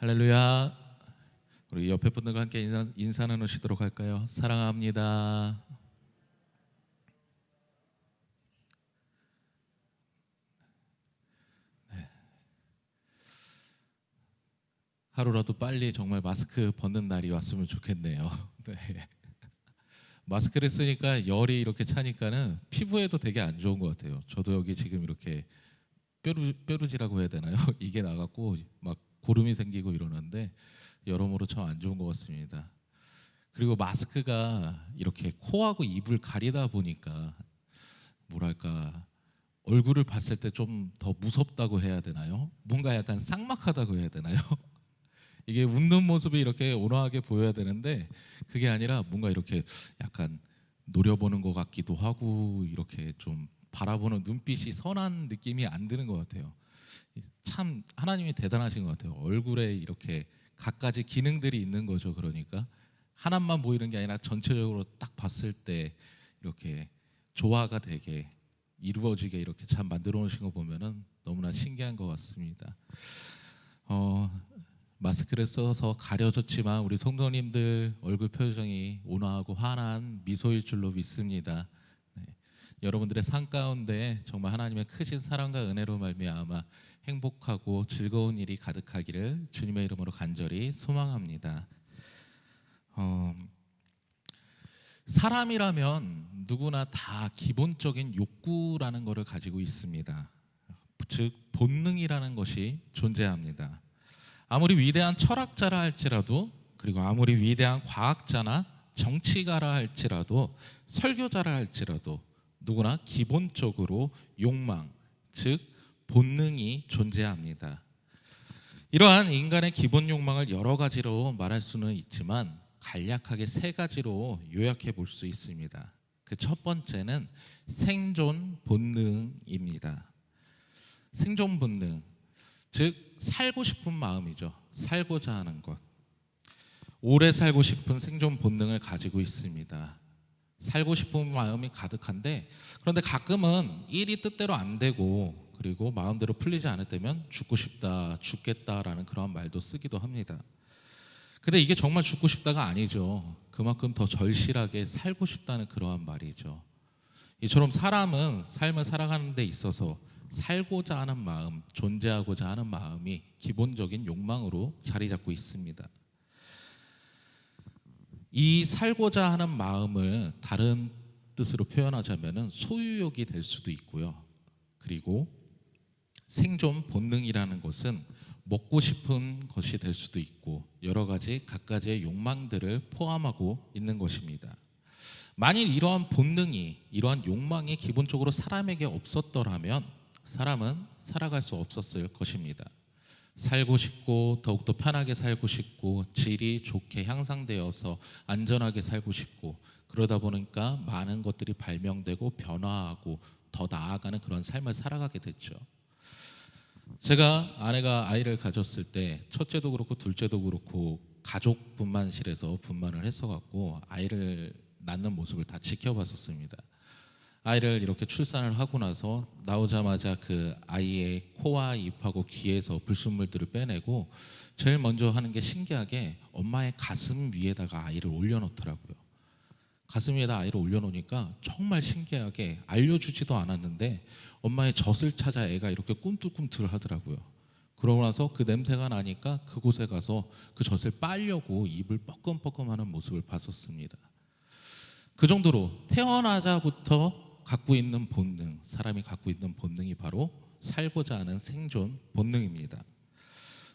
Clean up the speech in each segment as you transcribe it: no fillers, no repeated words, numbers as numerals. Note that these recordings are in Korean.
할렐루야. 우리 옆에 분들과 함께 인사 나누시도록 할까요? 사랑합니다. 네. 하루라도 빨리 정말 마스크 벗는 날이 왔으면 좋겠네요. 네. 마스크를 쓰니까 열이 이렇게 차니까는 피부에도 되게 안 좋은 것 같아요. 저도 여기 지금 이렇게 뾰루지라고 해야 되나요? 이게 나갖고 막 고름이 생기고 이러는데 여러모로 참 안 좋은 것 같습니다. 그리고 마스크가 이렇게 코하고 입을 가리다 보니까 뭐랄까 얼굴을 봤을 때 좀 더 무섭다고 해야 되나요? 뭔가 약간 삭막하다고 해야 되나요? 이게 웃는 모습이 이렇게 온화하게 보여야 되는데 그게 아니라 뭔가 이렇게 약간 노려보는 것 같기도 하고 이렇게 좀 바라보는 눈빛이 선한 느낌이 안 드는 것 같아요. 참 하나님이 대단하신 것 같아요. 얼굴에 이렇게 갖가지 기능들이 있는 거죠. 그러니까 하나만 보이는 게 아니라 전체적으로 딱 봤을 때 이렇게 조화가 되게 이루어지게 이렇게 참 만들어 놓으신 거 보면은 너무나 신기한 것 같습니다. 마스크를 써서 가려졌지만 우리 성도님들 얼굴 표정이 온화하고 환한 미소일 줄로 믿습니다. 네. 여러분들의 삶 가운데 정말 하나님의 크신 사랑과 은혜로 말미암아 행복하고 즐거운 일이 가득하기를 주님의 이름으로 간절히 소망합니다. 사람이라면 누구나 다 기본적인 욕구라는 것을 가지고 있습니다. 즉 본능이라는 것이 존재합니다. 아무리 위대한 철학자라 할지라도 그리고 아무리 위대한 과학자나 정치가라 할지라도 설교자라 할지라도 누구나 기본적으로 욕망, 즉 본능이 존재합니다. 이러한 인간의 기본 욕망을 여러 가지로 말할 수는 있지만 간략하게 세 가지로 요약해 볼 수 있습니다. 그 첫 번째는 생존 본능입니다. 생존 본능, 즉 살고 싶은 마음이죠. 살고자 하는 것. 오래 살고 싶은 생존 본능을 가지고 있습니다. 살고 싶은 마음이 가득한데 그런데 가끔은 일이 뜻대로 안 되고 그리고 마음대로 풀리지 않을 때면 죽고 싶다, 죽겠다라는 그런 말도 쓰기도 합니다. 근데 이게 정말 죽고 싶다가 아니죠. 그만큼 더 절실하게 살고 싶다는 그러한 말이죠. 이처럼 사람은 삶을 살아가는 데 있어서 살고자 하는 마음, 존재하고자 하는 마음이 기본적인 욕망으로 자리 잡고 있습니다. 이 살고자 하는 마음을 다른 뜻으로 표현하자면 소유욕이 될 수도 있고요. 그리고 생존 본능이라는 것은 먹고 싶은 것이 될 수도 있고 여러 가지 갖가지의 욕망들을 포함하고 있는 것입니다. 만일 이러한 본능이 이러한 욕망이 기본적으로 사람에게 없었더라면 사람은 살아갈 수 없었을 것입니다. 살고 싶고 더욱더 편하게 살고 싶고 질이 좋게 향상되어서 안전하게 살고 싶고 그러다 보니까 많은 것들이 발명되고 변화하고 더 나아가는 그런 삶을 살아가게 됐죠. 제가 아내가 아이를 가졌을 때 첫째도 그렇고 둘째도 그렇고 가족 분만실에서 분만을 했어갖고 아이를 낳는 모습을 다 지켜봤었습니다. 아이를 이렇게 출산을 하고 나서 나오자마자 그 아이의 코와 입하고 귀에서 불순물들을 빼내고 제일 먼저 하는 게 신기하게 엄마의 가슴 위에다가 아이를 올려놓더라고요. 가슴 위에다 아이를 올려놓으니까 정말 신기하게 알려주지도 않았는데 엄마의 젖을 찾아 애가 이렇게 꿈틀꿈틀 하더라고요. 그러고 나서 그 냄새가 나니까 그곳에 가서 그 젖을 빨려고 입을 뻐끔뻐끔하는 모습을 봤었습니다. 그 정도로 태어나자부터 갖고 있는 본능, 사람이 갖고 있는 본능이 바로 살고자 하는 생존 본능입니다.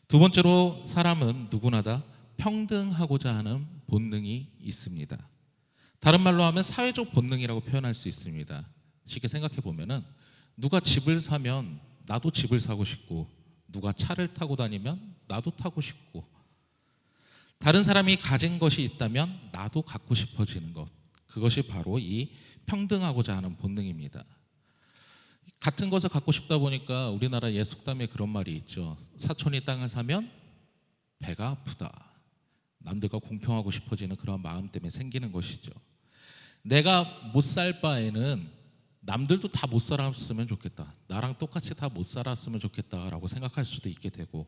두 번째로 사람은 누구나 다 평등하고자 하는 본능이 있습니다. 다른 말로 하면 사회적 본능이라고 표현할 수 있습니다. 쉽게 생각해 보면은 누가 집을 사면 나도 집을 사고 싶고 누가 차를 타고 다니면 나도 타고 싶고 다른 사람이 가진 것이 있다면 나도 갖고 싶어지는 것, 그것이 바로 이 평등하고자 하는 본능입니다. 같은 것을 갖고 싶다 보니까 우리나라 옛 속담에 그런 말이 있죠. 사촌이 땅을 사면 배가 아프다. 남들과 공평하고 싶어지는 그런 마음 때문에 생기는 것이죠. 내가 못 살 바에는 남들도 다 못 살았으면 좋겠다. 나랑 똑같이 다 못 살았으면 좋겠다라고 생각할 수도 있게 되고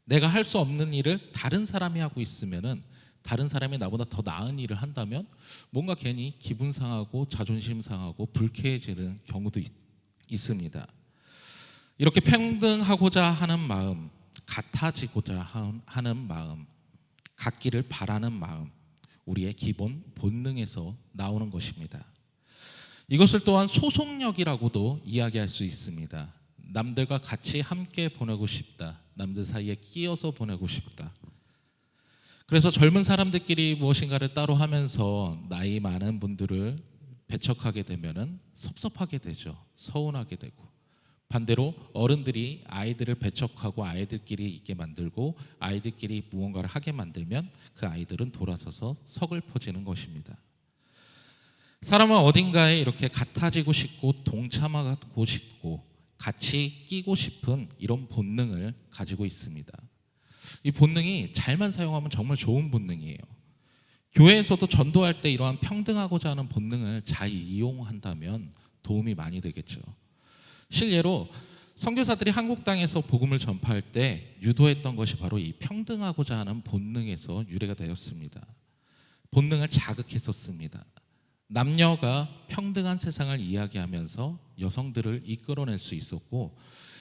내가 할 수 없는 일을 다른 사람이 하고 있으면은, 다른 사람이 나보다 더 나은 일을 한다면 뭔가 괜히 기분 상하고 자존심 상하고 불쾌해지는 경우도 있습니다. 이렇게 평등하고자 하는 마음, 같아지고자 하는 마음, 같기를 바라는 마음, 우리의 기본 본능에서 나오는 것입니다. 이것을 또한 소속력이라고도 이야기할 수 있습니다. 남들과 같이 함께 보내고 싶다. 남들 사이에 끼어서 보내고 싶다. 그래서 젊은 사람들끼리 무엇인가를 따로 하면서 나이 많은 분들을 배척하게 되면은 섭섭하게 되죠. 서운하게 되고, 반대로 어른들이 아이들을 배척하고 아이들끼리 있게 만들고 아이들끼리 무언가를 하게 만들면 그 아이들은 돌아서서 서글퍼지는 것입니다. 사람은 어딘가에 이렇게 같아지고 싶고 동참하고 싶고 같이 끼고 싶은 이런 본능을 가지고 있습니다. 이 본능이 잘만 사용하면 정말 좋은 본능이에요. 교회에서도 전도할 때 이러한 평등하고자 하는 본능을 잘 이용한다면 도움이 많이 되겠죠. 실례로 선교사들이 한국 땅에서 복음을 전파할 때 유도했던 것이 바로 이 평등하고자 하는 본능에서 유래가 되었습니다. 본능을 자극했었습니다. 남녀가 평등한 세상을 이야기하면서 여성들을 이끌어낼 수 있었고,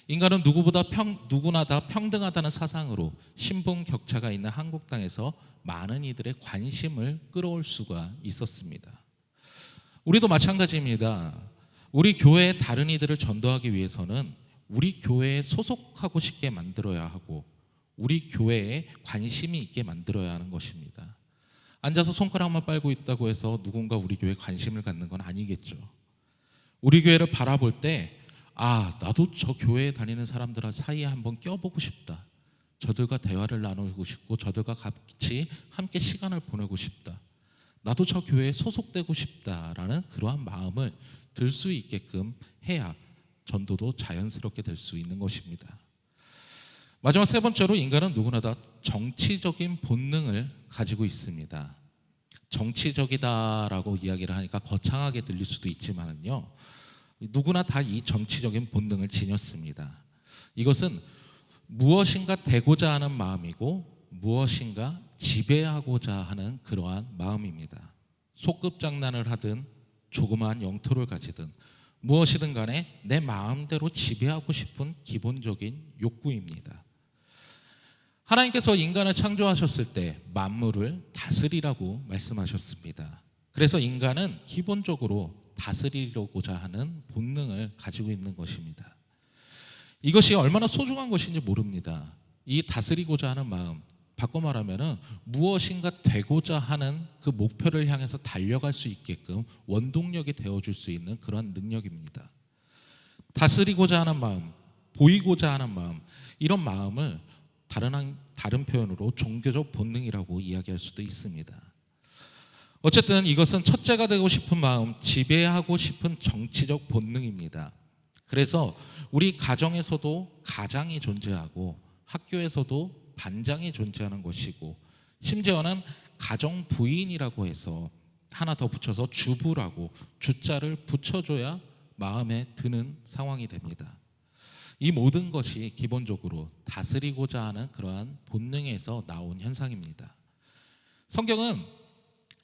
인간은 누구나 다 평등하다는 사상으로 신분 격차가 있는 한국 땅에서 많은 이들의 관심을 끌어올 수가 있었습니다. 우리도 마찬가지입니다. 우리 교회의 다른 이들을 전도하기 위해서는 우리 교회에 소속하고 싶게 만들어야 하고 우리 교회에 관심이 있게 만들어야 하는 것입니다. 앉아서 손가락만 빨고 있다고 해서 누군가 우리 교회에 관심을 갖는 건 아니겠죠. 우리 교회를 바라볼 때 나도 저 교회에 다니는 사람들 사이에 한번 껴보고 싶다. 저들과 대화를 나누고 싶고 저들과 같이 함께 시간을 보내고 싶다. 나도 저 교회에 소속되고 싶다라는 그러한 마음을 들 수 있게끔 해야 전도도 자연스럽게 될 수 있는 것입니다. 마지막 세 번째로, 인간은 누구나 다 정치적인 본능을 가지고 있습니다. 정치적이다라고 이야기를 하니까 거창하게 들릴 수도 있지만요, 누구나 다 이 정치적인 본능을 지녔습니다. 이것은 무엇인가 되고자 하는 마음이고 무엇인가 지배하고자 하는 그러한 마음입니다. 소꿉장난을 하든 조그마한 영토를 가지든 무엇이든 간에 내 마음대로 지배하고 싶은 기본적인 욕구입니다. 하나님께서 인간을 창조하셨을 때 만물을 다스리라고 말씀하셨습니다. 그래서 인간은 기본적으로 다스리려고자 하는 본능을 가지고 있는 것입니다. 이것이 얼마나 소중한 것인지 모릅니다. 이 다스리고자 하는 마음, 바꿔 말하면 무엇인가 되고자 하는 그 목표를 향해서 달려갈 수 있게끔 원동력이 되어줄 수 있는 그런 능력입니다. 다스리고자 하는 마음, 보이고자 하는 마음, 이런 마음을 다른 표현으로 종교적 본능이라고 이야기할 수도 있습니다. 어쨌든 이것은 첫째가 되고 싶은 마음, 지배하고 싶은 정치적 본능입니다. 그래서 우리 가정에서도 가장이 존재하고 학교에서도 반장이 존재하는 것이고, 심지어는 가정 부인이라고 해서 하나 더 붙여서 주부라고 주자를 붙여줘야 마음에 드는 상황이 됩니다. 이 모든 것이 기본적으로 다스리고자 하는 그러한 본능에서 나온 현상입니다. 성경은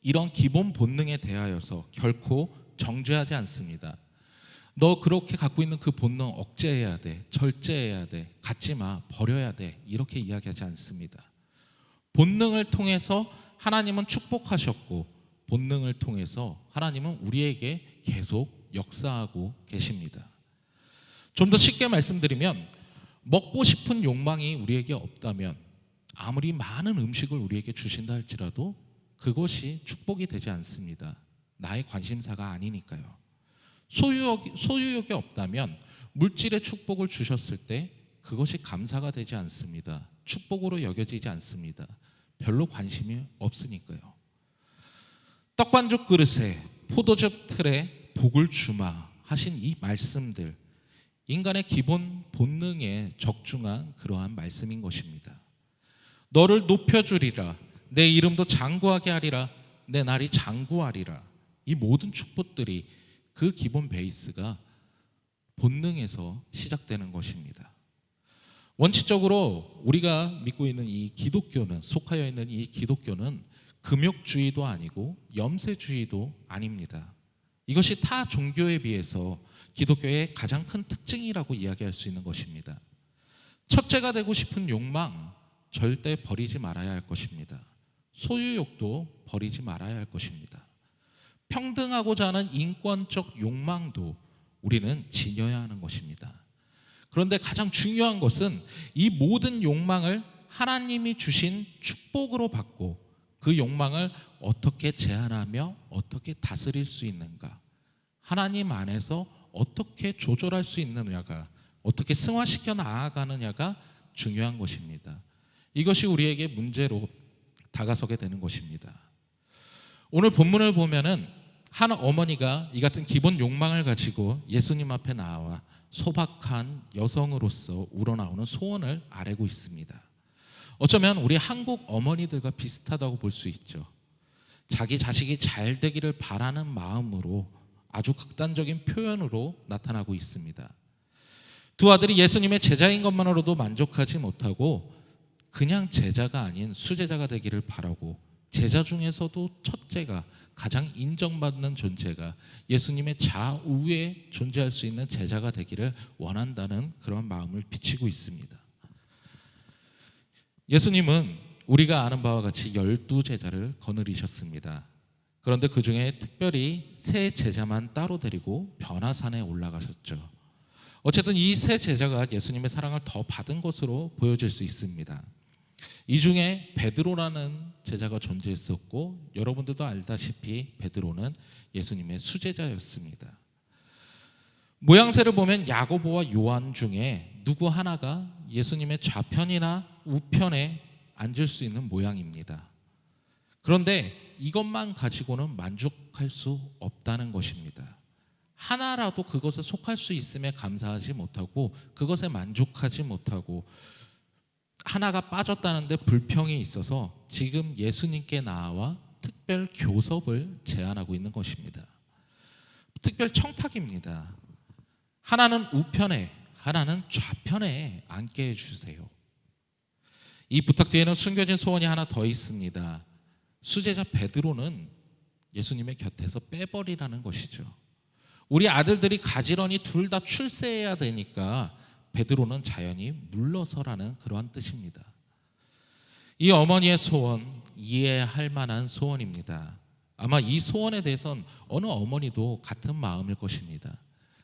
이런 기본 본능에 대하여서 결코 정죄하지 않습니다. 너 그렇게 갖고 있는 그 본능 억제해야 돼, 절제해야 돼, 갖지 마, 버려야 돼, 이렇게 이야기하지 않습니다. 본능을 통해서 하나님은 축복하셨고 본능을 통해서 하나님은 우리에게 계속 역사하고 계십니다. 좀 더 쉽게 말씀드리면, 먹고 싶은 욕망이 우리에게 없다면 아무리 많은 음식을 우리에게 주신다 할지라도 그것이 축복이 되지 않습니다. 나의 관심사가 아니니까요. 소유욕이 없다면 물질의 축복을 주셨을 때 그것이 감사가 되지 않습니다. 축복으로 여겨지지 않습니다. 별로 관심이 없으니까요. 떡반죽 그릇에 포도즙 틀에 복을 주마 하신 이 말씀들, 인간의 기본 본능에 적중한 그러한 말씀인 것입니다. 너를 높여주리라, 내 이름도 장구하게 하리라, 내 날이 장구하리라. 이 모든 축복들이 그 기본 베이스가 본능에서 시작되는 것입니다. 원칙적으로 우리가 믿고 있는 이 기독교는, 속하여 있는 이 기독교는 금욕주의도 아니고 염세주의도 아닙니다. 이것이 타 종교에 비해서 기독교의 가장 큰 특징이라고 이야기할 수 있는 것입니다. 첫째가 되고 싶은 욕망 절대 버리지 말아야 할 것입니다. 소유욕도 버리지 말아야 할 것입니다. 평등하고자 하는 인권적 욕망도 우리는 지녀야 하는 것입니다. 그런데 가장 중요한 것은 이 모든 욕망을 하나님이 주신 축복으로 받고 그 욕망을 어떻게 제한하며 어떻게 다스릴 수 있는가, 하나님 안에서 어떻게 조절할 수 있느냐가, 어떻게 승화시켜 나아가느냐가 중요한 것입니다. 이것이 우리에게 문제로 다가서게 되는 것입니다. 오늘 본문을 보면은 한 어머니가 이 같은 기본 욕망을 가지고 예수님 앞에 나와 소박한 여성으로서 우러나오는 소원을 아뢰고 있습니다. 어쩌면 우리 한국 어머니들과 비슷하다고 볼 수 있죠. 자기 자식이 잘 되기를 바라는 마음으로 아주 극단적인 표현으로 나타나고 있습니다. 두 아들이 예수님의 제자인 것만으로도 만족하지 못하고 그냥 제자가 아닌 수제자가 되기를 바라고, 제자 중에서도 첫째가, 가장 인정받는 존재가 예수님의 좌우에 존재할 수 있는 제자가 되기를 원한다는 그런 마음을 비치고 있습니다. 예수님은 우리가 아는 바와 같이 12제자를 거느리셨습니다. 그런데 그 중에 특별히 3제자만 따로 데리고 변화산에 올라가셨죠. 어쨌든 이 3제자가 예수님의 사랑을 더 받은 것으로 보여질 수 있습니다. 이 중에 베드로라는 제자가 존재했었고, 여러분들도 알다시피 베드로는 예수님의 수제자였습니다. 모양새를 보면 야고보와 요한 중에 누구 하나가 예수님의 좌편이나 우편에 앉을 수 있는 모양입니다. 그런데 이것만 가지고는 만족할 수 없다는 것입니다. 하나라도 그것에 속할 수 있음에 감사하지 못하고, 그것에 만족하지 못하고, 하나가 빠졌다는데 불평이 있어서 지금 예수님께 나와 특별 교섭을 제안하고 있는 것입니다. 특별 청탁입니다. 하나는 우편에, 하나는 좌편에 앉게 해주세요. 이 부탁 뒤에는 숨겨진 소원이 하나 더 있습니다. 수제자 베드로는 예수님의 곁에서 빼버리라는 것이죠. 우리 아들들이 가지런히 둘 다 출세해야 되니까 베드로는 자연히 물러서라는 그러한 뜻입니다. 이 어머니의 소원, 이해할 만한 소원입니다. 아마 이 소원에 대해서는 어느 어머니도 같은 마음일 것입니다.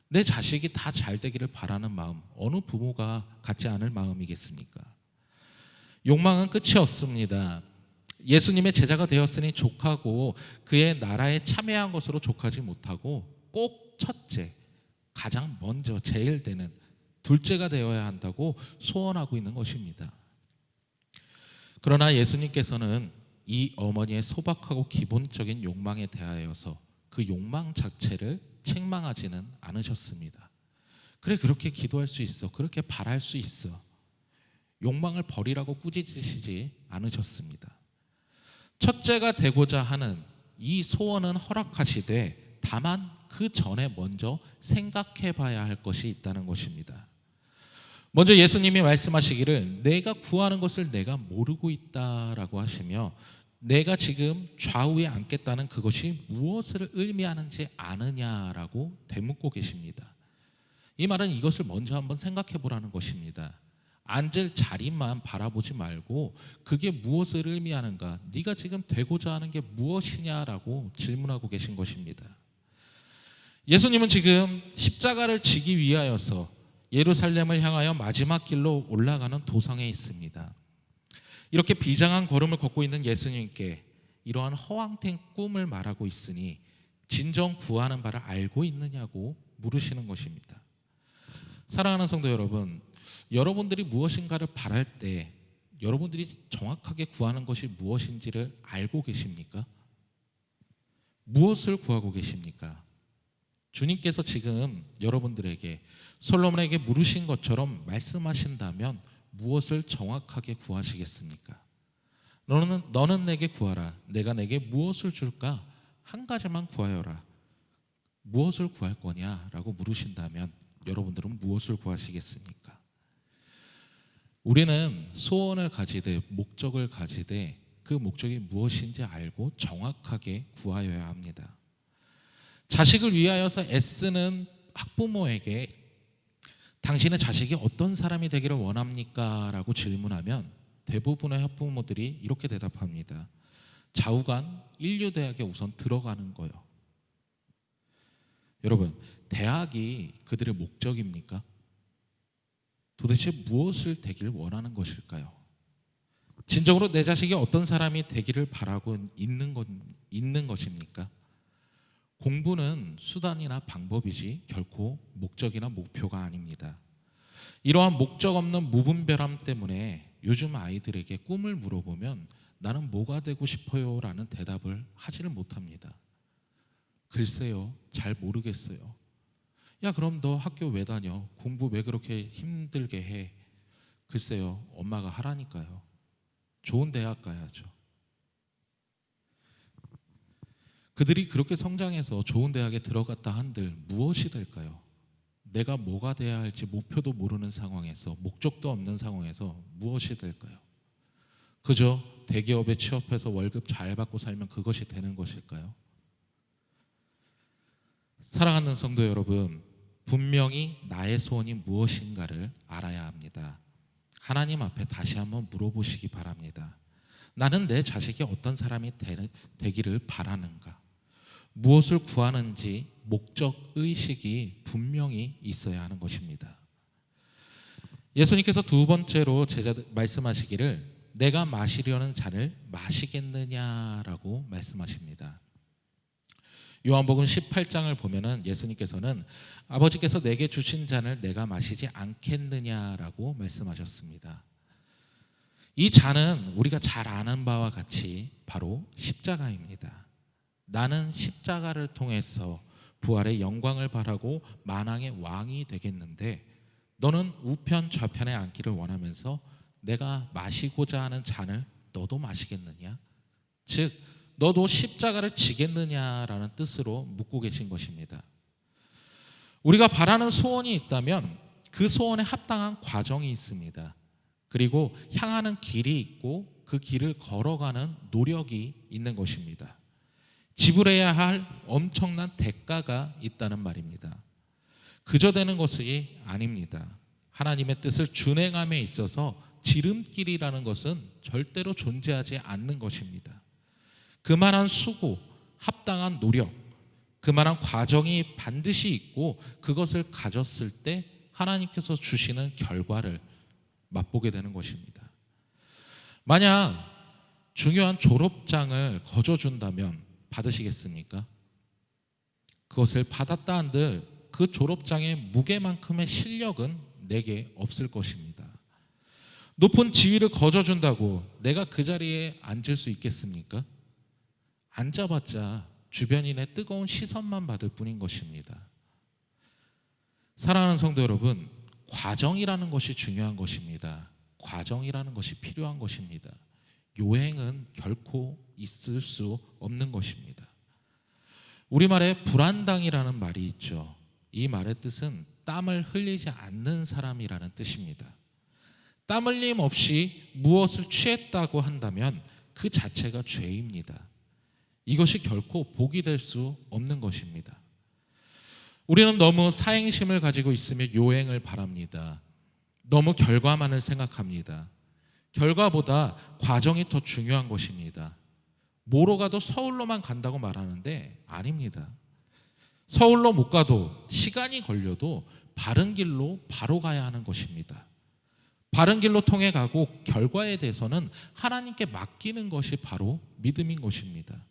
내 자식이 다 잘 되기를 바라는 마음, 어느 부모가 갖지 않을 마음이겠습니까? 욕망은 끝이 없습니다. 예수님의 제자가 되었으니 족하고 그의 나라에 참여한 것으로 족하지 못하고 꼭 첫째, 가장 먼저 제일 되는, 둘째가 되어야 한다고 소원하고 있는 것입니다. 그러나 예수님께서는 이 어머니의 소박하고 기본적인 욕망에 대하여서 그 욕망 자체를 책망하지는 않으셨습니다. 그래, 그렇게 기도할 수 있어, 그렇게 바랄 수 있어, 욕망을 버리라고 꾸짖으시지 않으셨습니다. 첫째가 되고자 하는 이 소원은 허락하시되, 다만 그 전에 먼저 생각해 봐야 할 것이 있다는 것입니다. 먼저 예수님이 말씀하시기를 내가 구하는 것을 내가 모르고 있다라고 하시며, 내가 지금 좌우에 앉겠다는 그것이 무엇을 의미하는지 아느냐라고 되묻고 계십니다. 이 말은 이것을 먼저 한번 생각해 보라는 것입니다. 앉을 자리만 바라보지 말고 그게 무엇을 의미하는가, 네가 지금 되고자 하는 게 무엇이냐라고 질문하고 계신 것입니다. 예수님은 지금 십자가를 지기 위하여서 예루살렘을 향하여 마지막 길로 올라가는 도성에 있습니다. 이렇게 비장한 걸음을 걷고 있는 예수님께 이러한 허황된 꿈을 말하고 있으니 진정 구하는 바를 알고 있느냐고 물으시는 것입니다. 사랑하는 성도 여러분, 여러분들이 무엇인가를 바랄 때 여러분들이 정확하게 구하는 것이 무엇인지를 알고 계십니까? 무엇을 구하고 계십니까? 주님께서 지금 여러분들에게, 솔로몬에게 물으신 것처럼 말씀하신다면 무엇을 정확하게 구하시겠습니까? 너는 내게 구하라. 내가 내게 무엇을 줄까? 한 가지만 구하여라. 무엇을 구할 거냐라고 물으신다면 여러분들은 무엇을 구하시겠습니까? 우리는 소원을 가지되 목적을 가지되 그 목적이 무엇인지 알고 정확하게 구하여야 합니다. 자식을 위하여서 애쓰는 학부모에게 당신의 자식이 어떤 사람이 되기를 원합니까? 라고 질문하면 대부분의 학부모들이 이렇게 대답합니다. 좌우간 인류대학에 우선 들어가는 거요. 여러분, 대학이 그들의 목적입니까? 도대체 무엇을 되기를 원하는 것일까요? 진정으로 내 자식이 어떤 사람이 되기를 바라고 있는 것입니까? 공부는 수단이나 방법이지 결코 목적이나 목표가 아닙니다. 이러한 목적 없는 무분별함 때문에 요즘 아이들에게 꿈을 물어보면 나는 뭐가 되고 싶어요? 라는 대답을 하지를 못합니다. 글쎄요, 잘 모르겠어요. 야, 그럼 너 학교 왜 다녀? 공부 왜 그렇게 힘들게 해? 글쎄요, 엄마가 하라니까요. 좋은 대학 가야죠. 그들이 그렇게 성장해서 좋은 대학에 들어갔다 한들 무엇이 될까요? 내가 뭐가 돼야 할지 목표도 모르는 상황에서, 목적도 없는 상황에서 무엇이 될까요? 그저 대기업에 취업해서 월급 잘 받고 살면 그것이 되는 것일까요? 사랑하는 성도 여러분, 분명히 나의 소원이 무엇인가를 알아야 합니다. 하나님 앞에 다시 한번 물어보시기 바랍니다. 나는 내 자식이 어떤 사람이 되기를 바라는가? 무엇을 구하는지 목적 의식이 분명히 있어야 하는 것입니다. 예수님께서 두 번째로 제자들 말씀하시기를 내가 마시려는 잔을 마시겠느냐라고 말씀하십니다. 요한복음 18장을 보면은 예수님께서는 아버지께서 내게 주신 잔을 내가 마시지 않겠느냐라고 말씀하셨습니다. 이 잔은 우리가 잘 아는 바와 같이 바로 십자가입니다. 나는 십자가를 통해서 부활의 영광을 바라고 만왕의 왕이 되겠는데 너는 우편 좌편에 앉기를 원하면서 내가 마시고자 하는 잔을 너도 마시겠느냐? 즉 너도 십자가를 지겠느냐라는 뜻으로 묻고 계신 것입니다. 우리가 바라는 소원이 있다면 그 소원에 합당한 과정이 있습니다. 그리고 향하는 길이 있고 그 길을 걸어가는 노력이 있는 것입니다. 지불해야 할 엄청난 대가가 있다는 말입니다. 그저 되는 것이 아닙니다. 하나님의 뜻을 준행함에 있어서 지름길이라는 것은 절대로 존재하지 않는 것입니다. 그만한 수고, 합당한 노력, 그만한 과정이 반드시 있고 그것을 가졌을 때 하나님께서 주시는 결과를 맛보게 되는 것입니다. 만약 중요한 졸업장을 거저준다면 받으시겠습니까? 그것을 받았다 한들 그 졸업장의 무게만큼의 실력은 내게 없을 것입니다. 높은 지위를 거저준다고 내가 그 자리에 앉을 수 있겠습니까? 앉아봤자 주변인의 뜨거운 시선만 받을 뿐인 것입니다. 사랑하는 성도 여러분, 과정이라는 것이 중요한 것입니다. 과정이라는 것이 필요한 것입니다. 요행은 결코 있을 수 없는 것입니다. 우리말에 불안당이라는 말이 있죠. 이 말의 뜻은 땀을 흘리지 않는 사람이라는 뜻입니다. 땀 흘림 없이 무엇을 취했다고 한다면 그 자체가 죄입니다. 이것이 결코 복이 될 수 없는 것입니다. 우리는 너무 사행심을 가지고 있으며 요행을 바랍니다. 너무 결과만을 생각합니다. 결과보다 과정이 더 중요한 것입니다. 뭐로 가도 서울로만 간다고 말하는데 아닙니다. 서울로 못 가도 시간이 걸려도 바른 길로 바로 가야 하는 것입니다. 바른 길로 통해 가고 결과에 대해서는 하나님께 맡기는 것이 바로 믿음인 것입니다.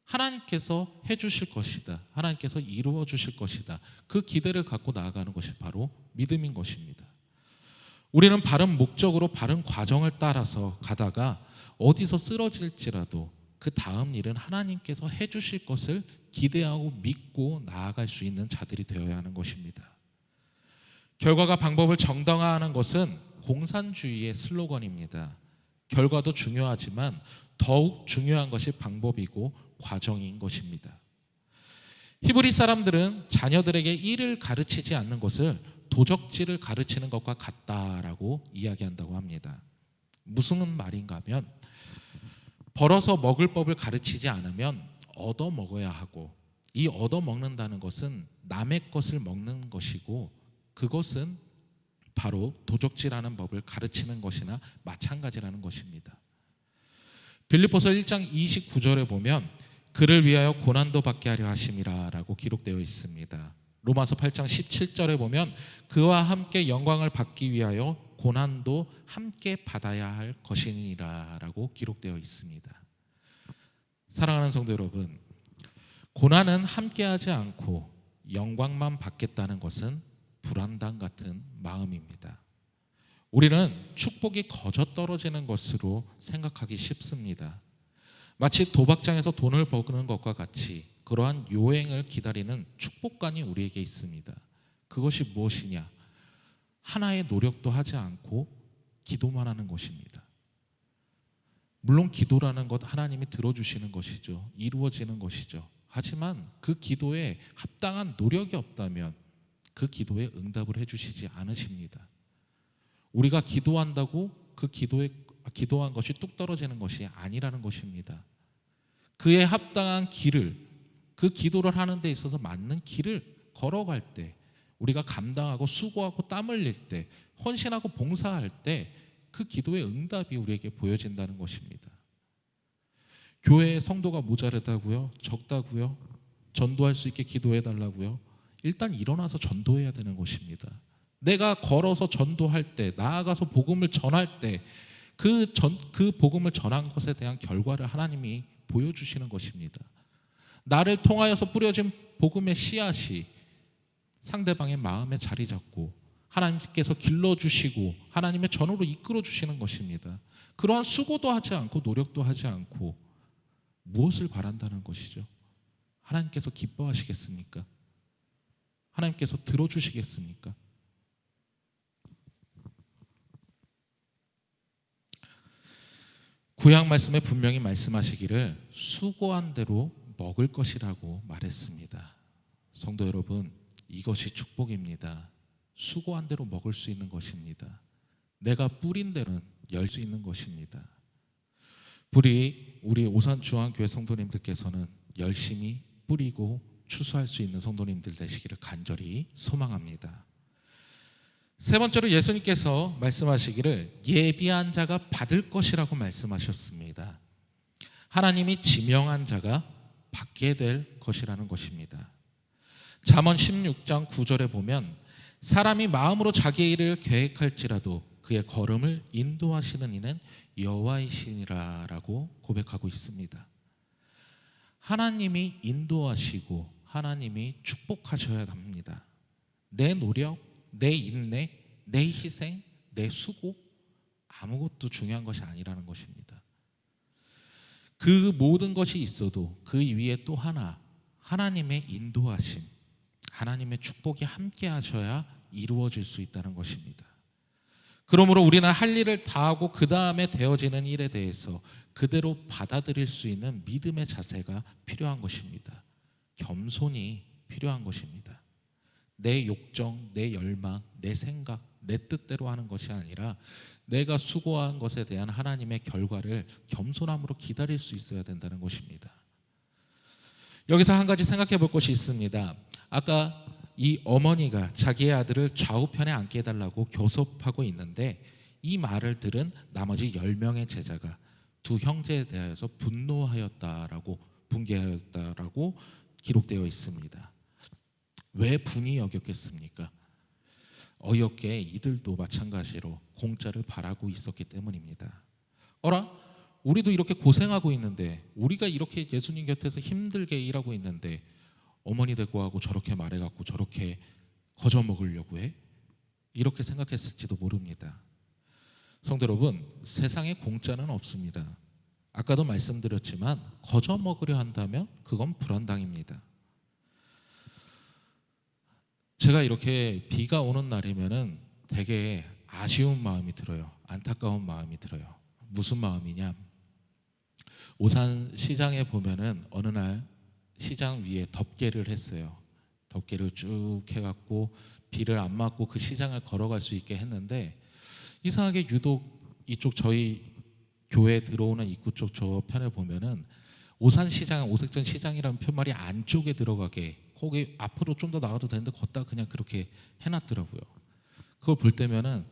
하나님께서 해주실 것이다. 하나님께서 이루어 주실 것이다. 그 기대를 갖고 나아가는 것이 바로 믿음인 것입니다. 우리는 바른 목적으로 바른 과정을 따라서 가다가 어디서 쓰러질지라도 그 다음 일은 하나님께서 해주실 것을 기대하고 믿고 나아갈 수 있는 자들이 되어야 하는 것입니다. 결과가 방법을 정당화하는 것은 공산주의의 슬로건입니다. 결과도 중요하지만 더욱 중요한 것이 방법이고 과정인 것입니다. 히브리 사람들은 자녀들에게 일을 가르치지 않는 것을 도적질을 가르치는 것과 같다라고 이야기한다고 합니다. 무슨 말인가 하면 벌어서 먹을 법을 가르치지 않으면 얻어 먹어야 하고, 이 얻어 먹는다는 것은 남의 것을 먹는 것이고, 그것은 바로 도적질하는 법을 가르치는 것이나 마찬가지라는 것입니다. 빌립보서 1장 29절에 보면 그를 위하여 고난도 받게 하려 하심이라라고 기록되어 있습니다. 로마서 8장 17절에 보면 그와 함께 영광을 받기 위하여 고난도 함께 받아야 할 것이니라라고 기록되어 있습니다. 사랑하는 성도 여러분, 고난은 함께하지 않고 영광만 받겠다는 것은 불안당 같은 마음입니다. 우리는 축복이 거저 떨어지는 것으로 생각하기 쉽습니다. 마치 도박장에서 돈을 버는 것과 같이 그러한 요행을 기다리는 축복관이 우리에게 있습니다. 그것이 무엇이냐? 하나의 노력도 하지 않고 기도만 하는 것입니다. 물론 기도라는 것 하나님이 들어주시는 것이죠. 이루어지는 것이죠. 하지만 그 기도에 합당한 노력이 없다면 그 기도에 응답을 해주시지 않으십니다. 우리가 기도한다고 그 기도한 것이 뚝 떨어지는 것이 아니라는 것입니다. 그에 합당한 길을, 그 기도를 하는 데 있어서 맞는 길을 걸어갈 때, 우리가 감당하고 수고하고 땀 흘릴 때, 헌신하고 봉사할 때 그 기도의 응답이 우리에게 보여진다는 것입니다. 교회에 성도가 모자르다고요? 적다고요? 전도할 수 있게 기도해 달라고요? 일단 일어나서 전도해야 되는 것입니다. 내가 걸어서 전도할 때, 나아가서 복음을 전할 때 그 복음을 전한 것에 대한 결과를 하나님이 보여주시는 것입니다. 나를 통하여서 뿌려진 복음의 씨앗이 상대방의 마음에 자리 잡고 하나님께서 길러주시고 하나님의 전으로 이끌어주시는 것입니다. 그러한 수고도 하지 않고 노력도 하지 않고 무엇을 바란다는 것이죠? 하나님께서 기뻐하시겠습니까? 하나님께서 들어주시겠습니까? 구약 말씀에 분명히 말씀하시기를 수고한 대로 먹을 것이라고 말했습니다. 성도 여러분, 이것이 축복입니다. 수고한 대로 먹을 수 있는 것입니다. 내가 뿌린 대로는 열 수 있는 것입니다. 우리 오산중앙교회 성도님들께서는 열심히 뿌리고 추수할 수 있는 성도님들 되시기를 간절히 소망합니다. 세 번째로 예수님께서 말씀하시기를 예비한 자가 받을 것이라고 말씀하셨습니다. 하나님이 지명한 자가 받게 될 것이라는 것입니다. 잠언 16장 9절에 보면 사람이 마음으로 자기의 일을 계획할지라도 그의 걸음을 인도하시는 이는 여호와이시니라라고 고백하고 있습니다. 하나님이 인도하시고 하나님이 축복하셔야 합니다. 내 노력, 내 인내, 내 희생, 내 수고 아무것도 중요한 것이 아니라는 것입니다. 그 모든 것이 있어도 그 위에 또 하나, 하나님의 인도하심, 하나님의 축복이 함께 하셔야 이루어질 수 있다는 것입니다. 그러므로 우리는 할 일을 다하고 그 다음에 되어지는 일에 대해서 그대로 받아들일 수 있는 믿음의 자세가 필요한 것입니다. 겸손이 필요한 것입니다. 내 욕정, 내 열망, 내 생각, 내 뜻대로 하는 것이 아니라 내가 수고한 것에 대한 하나님의 결과를 겸손함으로 기다릴 수 있어야 된다는 것입니다. 여기서 한 가지 생각해 볼 것이 있습니다. 아까 이 어머니가 자기의 아들을 좌우편에 앉게 해달라고 교섭하고 있는데 이 말을 들은 나머지 10명의 제자가 두 형제에 대하여서 분개하였다라고 기록되어 있습니다. 왜 분이 여겼겠습니까? 어이없게 이들도 마찬가지로 공짜를 바라고 있었기 때문입니다. 어라? 우리도 이렇게 고생하고 있는데, 우리가 이렇게 예수님 곁에서 힘들게 일하고 있는데 어머니 대꾸하고 저렇게 말해갖고 저렇게 거저 먹으려고 해? 이렇게 생각했을지도 모릅니다. 성도 여러분, 세상에 공짜는 없습니다. 아까도 말씀드렸지만 거저 먹으려 한다면 그건 불안당입니다. 제가 이렇게 비가 오는 날이면은 되게 아쉬운 마음이 들어요. 안타까운 마음이 들어요. 무슨 마음이냐? 오산 시장에 보면은 어느 날 시장 위에 덮개를 했어요. 덮개를 쭉 해갖고 비를 안 맞고 그 시장을 걸어갈 수 있게 했는데, 이상하게 유독 이쪽 저희 교회 들어오는 입구 쪽 저 편에 보면은 오산시장, 오색전 시장이라는 편말이 안쪽에 들어가게, 거기 앞으로 좀 더 나가도 되는데 걷다 그냥 그렇게 해놨더라고요. 그걸 볼 때면은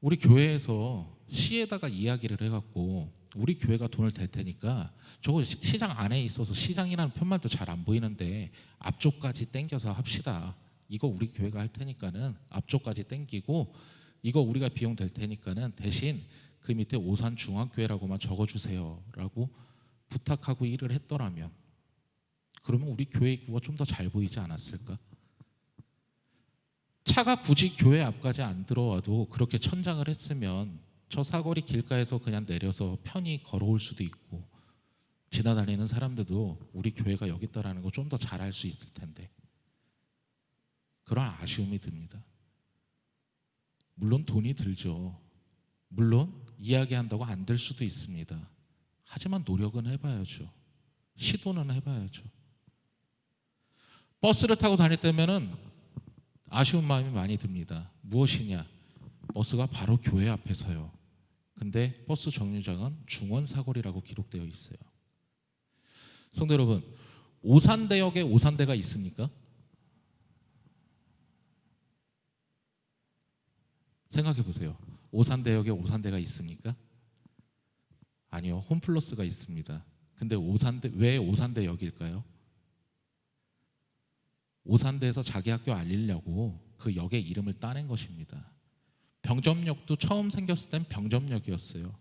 우리 교회에서 시에다가 이야기를 해갖고 우리 교회가 돈을 댈 테니까 저거 시장 안에 있어서 시장이라는 편말도 잘 안 보이는데 앞쪽까지 땡겨서 합시다. 이거 우리 교회가 할 테니까는 앞쪽까지 땡기고 이거 우리가 비용 될 테니까는 대신 그 밑에 오산중앙교회라고만 적어주세요라고 부탁하고 일을 했더라면, 그러면 우리 교회 입구가 좀 더 잘 보이지 않았을까? 차가 굳이 교회 앞까지 안 들어와도 그렇게 천장을 했으면 저 사거리 길가에서 그냥 내려서 편히 걸어올 수도 있고, 지나다니는 사람들도 우리 교회가 여기 있다라는 거 좀 더 잘 알 수 있을 텐데, 그런 아쉬움이 듭니다. 물론 돈이 들죠. 물론 이야기한다고 안 될 수도 있습니다. 하지만 노력은 해봐야죠. 시도는 해봐야죠. 버스를 타고 다닐 때면은 아쉬운 마음이 많이 듭니다. 무엇이냐? 버스가 바로 교회 앞에 서요. 근데 버스 정류장은 중원사거리라고 기록되어 있어요. 성도 여러분, 오산대역에 오산대가 있습니까? 생각해 보세요. 오산대역에 오산대가 있습니까? 아니요. 홈플러스가 있습니다. 근데 왜 오산대역일까요? 오산대에서 자기 학교 알리려고 그 역의 이름을 따낸 것입니다. 병점역도 처음 생겼을 땐 병점역이었어요.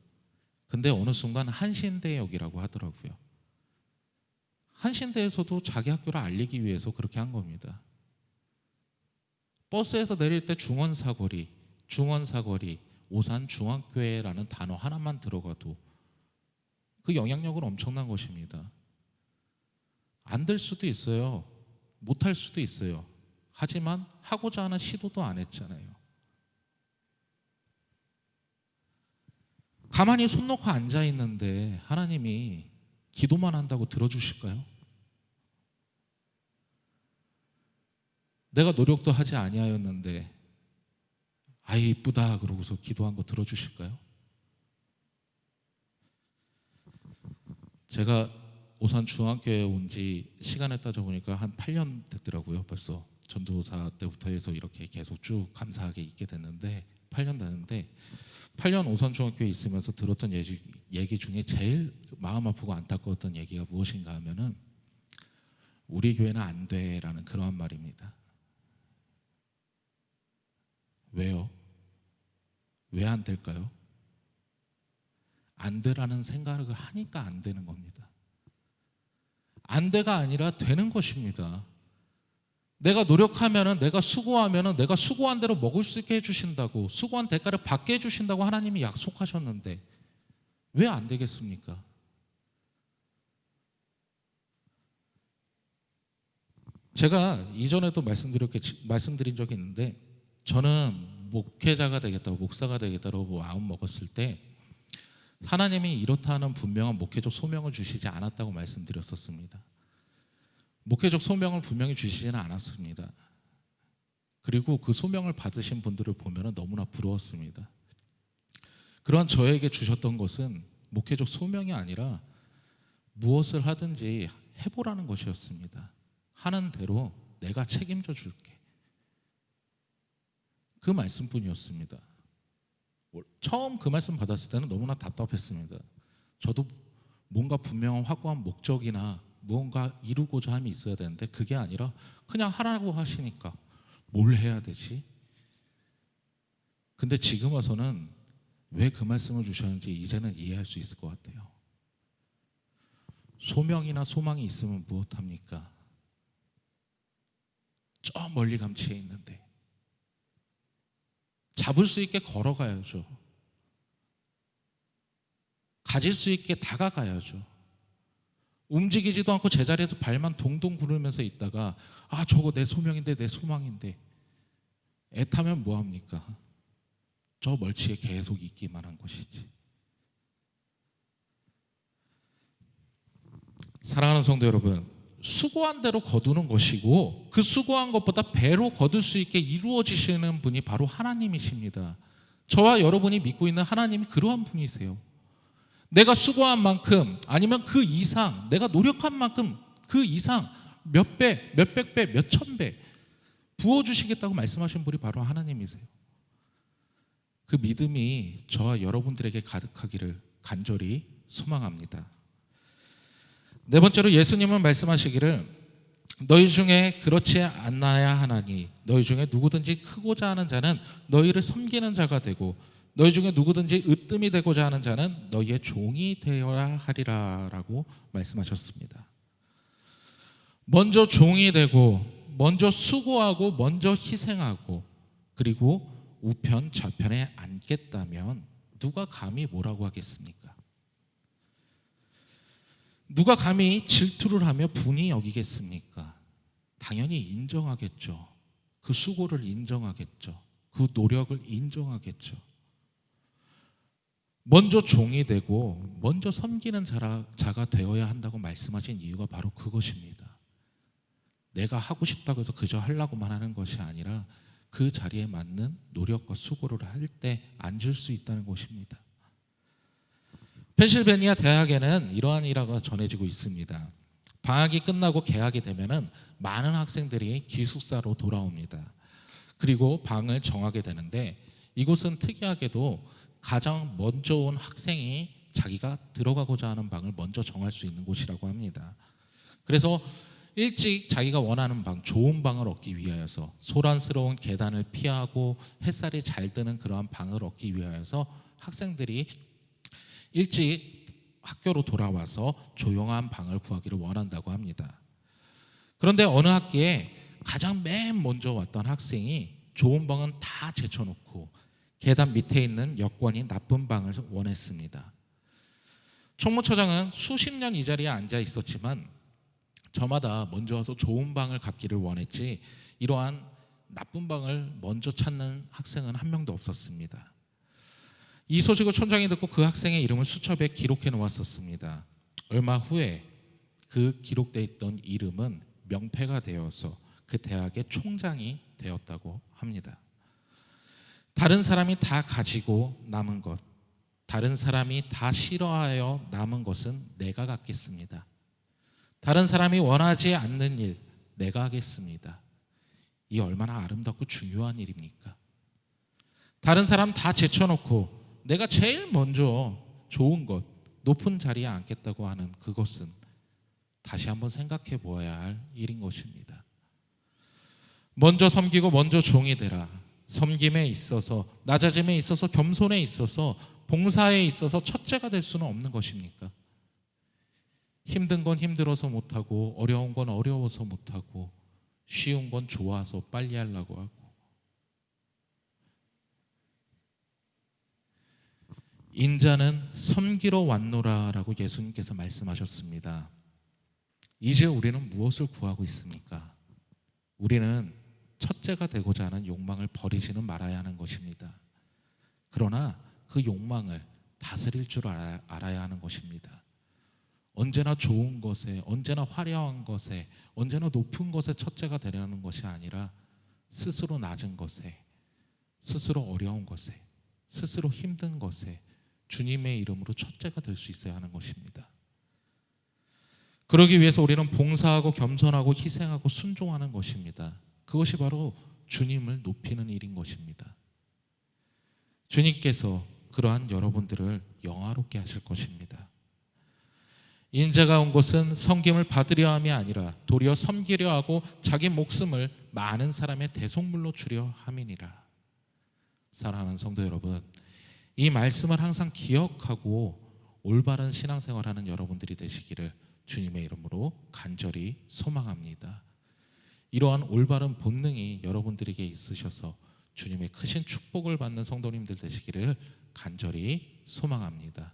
근데 어느 순간 한신대역이라고 하더라고요. 한신대에서도 자기 학교를 알리기 위해서 그렇게 한 겁니다. 버스에서 내릴 때 중원사거리, 오산중앙교회라는 단어 하나만 들어가도 그 영향력은 엄청난 것입니다. 안 될 수도 있어요. 못할 수도 있어요. 하지만 하고자 하는 시도도 안 했잖아요. 가만히 손 놓고 앉아 있는데 하나님이 기도만 한다고 들어주실까요? 내가 노력도 하지 아니하였는데 아이 이쁘다 그러고서 기도한 거 들어주실까요? 제가 오산 중앙교회에 온 지 시간을 따져보니까 한 8년 됐더라고요. 벌써 전도사 때부터 해서 이렇게 계속 쭉 감사하게 있게 됐는데 8년 됐는데, 8년 오산 중앙교회에 있으면서 들었던 얘기 중에 제일 마음 아프고 안타까웠던 얘기가 무엇인가 하면은 우리 교회는 안 돼라는 그러한 말입니다. 왜요? 왜 안 될까요? 안 되라는 생각을 하니까 안 되는 겁니다. 안 돼가 아니라 되는 것입니다. 내가 노력하면은, 내가 수고하면은 내가 수고한 대로 먹을 수 있게 해주신다고, 수고한 대가를 받게 해주신다고 하나님이 약속하셨는데 왜 안 되겠습니까? 제가 이전에도 말씀드린 적이 있는데, 저는 목회자가 되겠다고, 목사가 되겠다고 마음 먹었을 때 하나님이 이렇다 하는 분명한 목회적 소명을 주시지 않았다고 말씀드렸었습니다. 목회적 소명을 분명히 주시지는 않았습니다. 그리고 그 소명을 받으신 분들을 보면 너무나 부러웠습니다. 그러한 저에게 주셨던 것은 목회적 소명이 아니라 무엇을 하든지 해보라는 것이었습니다. 하는 대로 내가 책임져 줄게. 그 말씀뿐이었습니다. 처음 그 말씀 받았을 때는 너무나 답답했습니다. 저도 뭔가 분명한 확고한 목적이나 무언가 이루고자 함이 있어야 되는데 그게 아니라 그냥 하라고 하시니까 뭘 해야 되지? 근데 지금 와서는 왜 그 말씀을 주셨는지 이제는 이해할 수 있을 것 같아요. 소명이나 소망이 있으면 무엇합니까? 저 멀리 감치에 있는데 잡을 수 있게 걸어가야죠. 가질 수 있게 다가가야죠. 움직이지도 않고 제자리에서 발만 동동 구르면서 있다가 저거 내 소명인데, 내 소망인데 애타면 뭐합니까? 저 멀치에 계속 있기만 한 것이지. 사랑하는 성도 여러분, 수고한 대로 거두는 것이고 그 수고한 것보다 배로 거둘 수 있게 이루어지시는 분이 바로 하나님이십니다. 저와 여러분이 믿고 있는 하나님이 그러한 분이세요. 내가 수고한 만큼 아니면 그 이상, 내가 노력한 만큼 그 이상 몇 배, 몇백 배, 몇천 배 부어주시겠다고 말씀하신 분이 바로 하나님이세요. 그 믿음이 저와 여러분들에게 가득하기를 간절히 소망합니다. 네 번째로 예수님은 말씀하시기를 너희 중에 그렇지 않아야 하나니 너희 중에 누구든지 크고자 하는 자는 너희를 섬기는 자가 되고 너희 중에 누구든지 으뜸이 되고자 하는 자는 너희의 종이 되어야 하리라 라고 말씀하셨습니다. 먼저 종이 되고 먼저 수고하고 먼저 희생하고 그리고 우편 좌편에 앉겠다면 누가 감히 뭐라고 하겠습니까? 누가 감히 질투를 하며 분이 여기겠습니까? 당연히 인정하겠죠. 그 수고를 인정하겠죠. 그 노력을 인정하겠죠. 먼저 종이 되고 먼저 섬기는 자가 되어야 한다고 말씀하신 이유가 바로 그것입니다. 내가 하고 싶다고 해서 그저 하려고만 하는 것이 아니라 그 자리에 맞는 노력과 수고를 할 때 앉을 수 있다는 것입니다. 펜실베니아 대학에는 이러한 일화가 전해지고 있습니다. 방학이 끝나고 개학이 되면은 많은 학생들이 기숙사로 돌아옵니다. 그리고 방을 정하게 되는데 이곳은 특이하게도 가장 먼저 온 학생이 자기가 들어가고자 하는 방을 먼저 정할 수 있는 곳이라고 합니다. 그래서 일찍 자기가 원하는 방, 좋은 방을 얻기 위하여서 소란스러운 계단을 피하고 햇살이 잘 드는 그러한 방을 얻기 위하여서 학생들이 일찍 학교로 돌아와서 조용한 방을 구하기를 원한다고 합니다. 그런데 어느 학기에 가장 맨 먼저 왔던 학생이 좋은 방은 다 제쳐놓고 계단 밑에 있는 여건이 나쁜 방을 원했습니다. 총무처장은 수십 년 이 자리에 앉아 있었지만 저마다 먼저 와서 좋은 방을 갖기를 원했지 이러한 나쁜 방을 먼저 찾는 학생은 한 명도 없었습니다. 이 소식을 촌장이 듣고 그 학생의 이름을 수첩에 기록해 놓았었습니다. 얼마 후에 그 기록되어 있던 이름은 명패가 되어서 그 대학의 총장이 되었다고 합니다. 다른 사람이 다 가지고 남은 것, 다른 사람이 다 싫어하여 남은 것은 내가 갖겠습니다. 다른 사람이 원하지 않는 일 내가 하겠습니다. 이 얼마나 아름답고 중요한 일입니까? 다른 사람 다 제쳐놓고 내가 제일 먼저 좋은 것, 높은 자리에 앉겠다고 하는 그것은 다시 한번 생각해 보아야 할 일인 것입니다. 먼저 섬기고 먼저 종이 되라. 섬김에 있어서, 낮아짐에 있어서, 겸손에 있어서, 봉사에 있어서 첫째가 될 수는 없는 것입니까? 힘든 건 힘들어서 못하고 어려운 건 어려워서 못하고 쉬운 건 좋아서 빨리 하려고 하고 인자는 섬기러 왔노라 라고 예수님께서 말씀하셨습니다. 이제 우리는 무엇을 구하고 있습니까? 우리는 첫째가 되고자 하는 욕망을 버리지는 말아야 하는 것입니다. 그러나 그 욕망을 다스릴 줄 알아야 하는 것입니다. 언제나 좋은 것에, 언제나 화려한 것에, 언제나 높은 것에 첫째가 되려는 것이 아니라 스스로 낮은 것에, 스스로 어려운 것에, 스스로 힘든 것에 주님의 이름으로 첫째가 될 수 있어야 하는 것입니다. 그러기 위해서 우리는 봉사하고 겸손하고 희생하고 순종하는 것입니다. 그것이 바로 주님을 높이는 일인 것입니다. 주님께서 그러한 여러분들을 영화롭게 하실 것입니다. 인자가 온 것은 섬김을 받으려 함이 아니라 도리어 섬기려 하고 자기 목숨을 많은 사람의 대속물로 주려 함이니라. 사랑하는 성도 여러분, 이 말씀을 항상 기억하고 올바른 신앙생활하는 여러분들이 되시기를 주님의 이름으로 간절히 소망합니다. 이러한 올바른 본능이 여러분들에게 있으셔서 주님의 크신 축복을 받는 성도님들 되시기를 간절히 소망합니다.